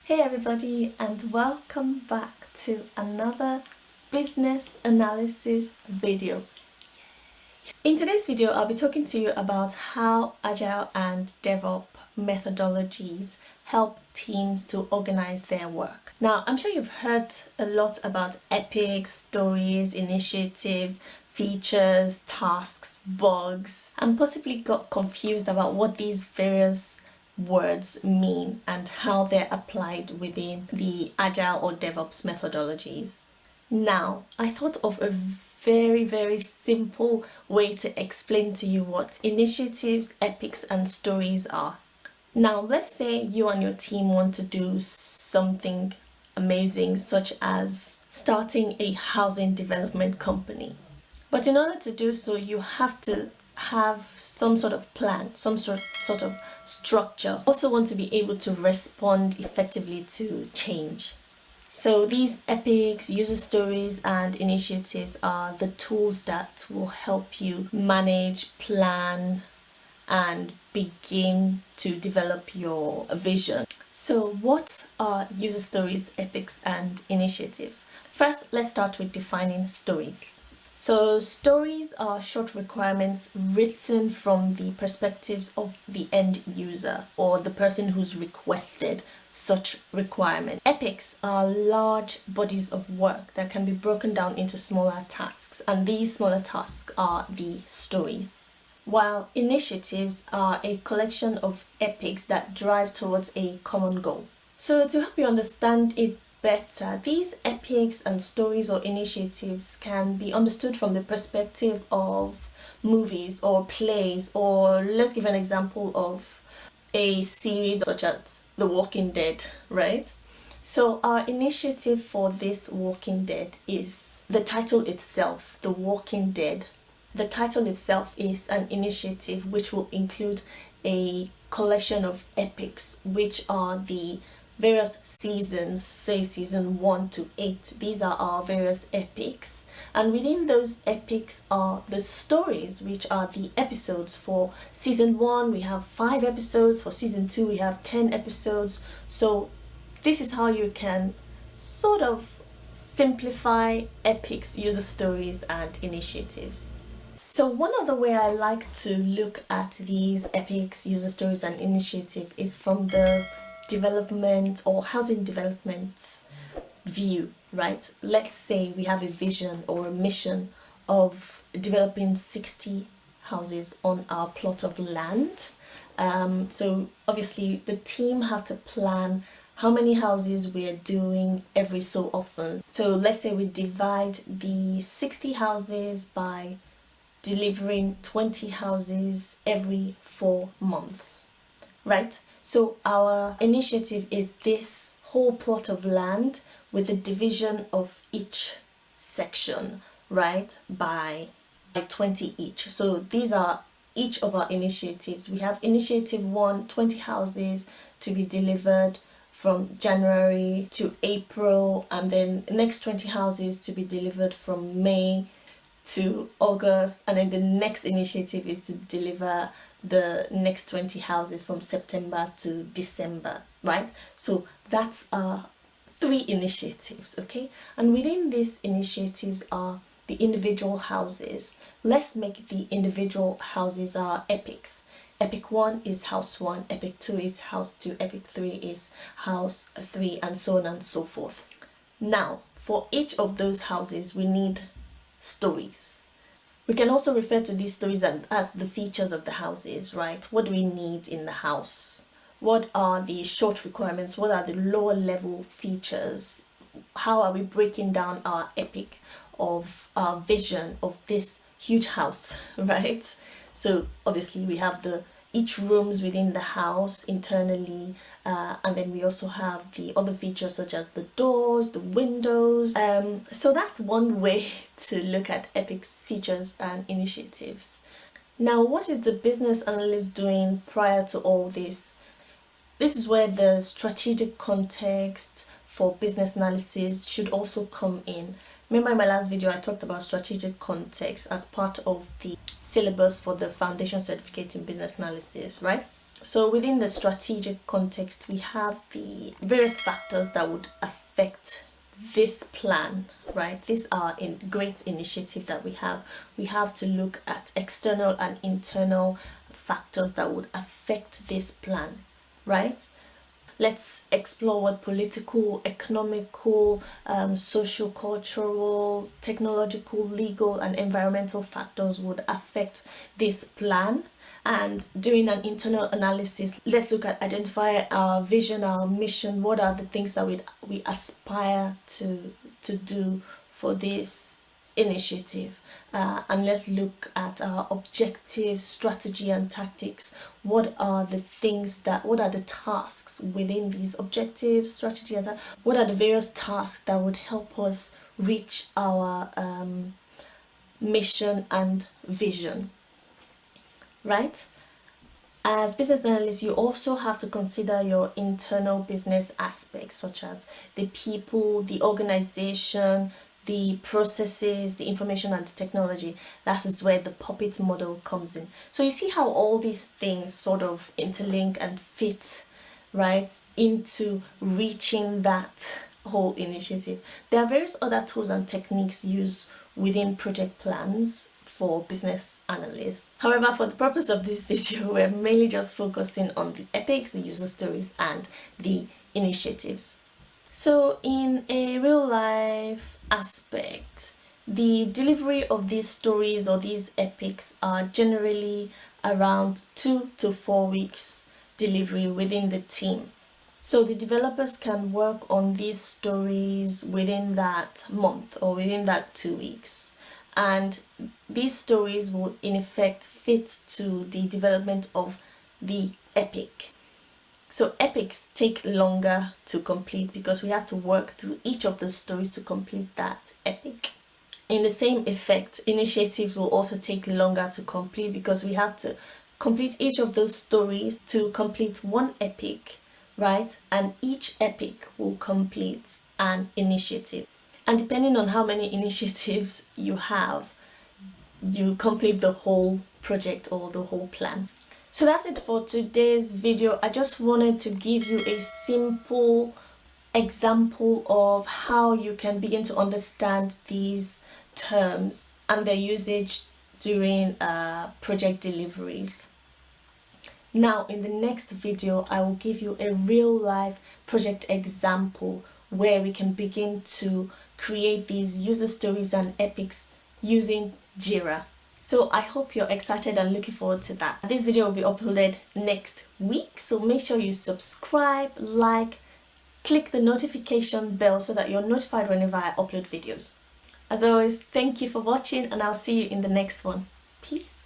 Hey everybody, and welcome back to another business analysis video. In today's video, I'll be talking to you about how Agile and DevOps methodologies help teams to organize their work. Now, I'm sure you've heard a lot about epics, stories, initiatives, features, tasks, bugs, and possibly got confused about what these various words mean and how they're applied within the Agile or DevOps methodologies. Now, I thought of a very simple way to explain to you what initiatives, epics, and stories are. Now, let's say you and your team want to do something amazing, such as starting a housing development company. But in order to do so, you have to have some sort of plan, some sort of structure. Also want to be able to respond effectively to change. So these epics, user stories, and initiatives are the tools that will help you manage, plan, and begin to develop your vision. So what are user stories, epics, and initiatives? First, let's start with defining stories. So stories are short requirements written from the perspectives of the end user or the person who's requested such requirement. Epics are large bodies of work that can be broken down into smaller tasks, and these smaller tasks are the stories. While initiatives are a collection of epics that drive towards a common goal. So to help you understand it better, these epics and stories or initiatives can be understood from the perspective of movies or plays, or let's give an example of a series such as The Walking Dead, right? So our initiative for this Walking Dead is the title itself, The Walking Dead. The title itself is an initiative which will include a collection of epics, which are the various seasons, say season 1 to 8. These are our various epics, and within those epics are the stories, which are the episodes. For season 1 we have 5 episodes, for season 2 we have 10 episodes. So this is how you can sort of simplify epics, user stories, and initiatives. So one other way I like to look at these epics, user stories, and initiative is from the development or housing development view, right? Let's say we have a vision or a mission of developing 60 houses on our plot of land. So obviously the team have to plan how many houses we're doing every so often. So let's say we divide the 60 houses by delivering 20 houses every 4 months, right? So our initiative is this whole plot of land with a division of each section, right, by 20 each. So these are each of our initiatives. We have initiative 1, 20 houses to be delivered from January to April, and then the next 20 houses to be delivered from May to August, and then the next initiative is to deliver the next 20 houses from September to December, right? So that's 3 initiatives, okay? And within these initiatives are the individual houses. Let's make the individual houses our epics. Epic 1 is house 1, epic 2 is house 2, epic 3 is house 3, and so on and so forth. Now, for each of those houses, we need stories. We can also refer to these stories as the features of the houses, right? What do we need in the house? What are the short requirements? What are the lower level features? How are we breaking down our epic of our vision of this huge house, right? So obviously we have each rooms within the house internally, and then we also have the other features such as the doors, the windows. So that's one way to look at epics, features, and initiatives. Now, what is the business analyst doing prior to all this? This is where the strategic context for business analysis should also come in. Remember in my last video, I talked about strategic context as part of the syllabus for the foundation certificate in business analysis, right? So within the strategic context, we have the various factors that would affect this plan, right? These are in great initiative that we have. We have to look at external and internal factors that would affect this plan, right? Let's explore what political, economical, social, cultural, technological, legal, and environmental factors would affect this plan. And doing an internal analysis, let's look at identify our vision, our mission. What are the things that we aspire to do for this initiative, and let's look at our objectives, strategy, and tactics. What are the tasks within these objectives, strategy, and what are the various tasks that would help us reach our mission and vision, right? As business analysts, you also have to consider your internal business aspects, such as the people, the organization, the processes, the information, and the technology. That is where the puppet model comes in. So you see how all these things sort of interlink and fit, right, into reaching that whole initiative. There are various other tools and techniques used within project plans for business analysts. However, for the purpose of this video, we're mainly just focusing on the epics, the user stories, and the initiatives. So in a real life aspect, the delivery of these stories or these epics are generally around 2 to 4 weeks delivery within the team. So the developers can work on these stories within that month or within that 2 weeks. And these stories will in effect fit to the development of the epic. So epics take longer to complete because we have to work through each of the stories to complete that epic. In the same effect, initiatives will also take longer to complete because we have to complete each of those stories to complete one epic, right? And each epic will complete an initiative. And depending on how many initiatives you have, you complete the whole project or the whole plan. So that's it for today's video. I just wanted to give you a simple example of how you can begin to understand these terms and their usage during project deliveries. Now in the next video, I will give you a real life project example where we can begin to create these user stories and epics using Jira. So I hope you're excited and looking forward to that. This video will be uploaded next week, so make sure you subscribe, like, click the notification bell so that you're notified whenever I upload videos. As always, thank you for watching and I'll see you in the next one. Peace.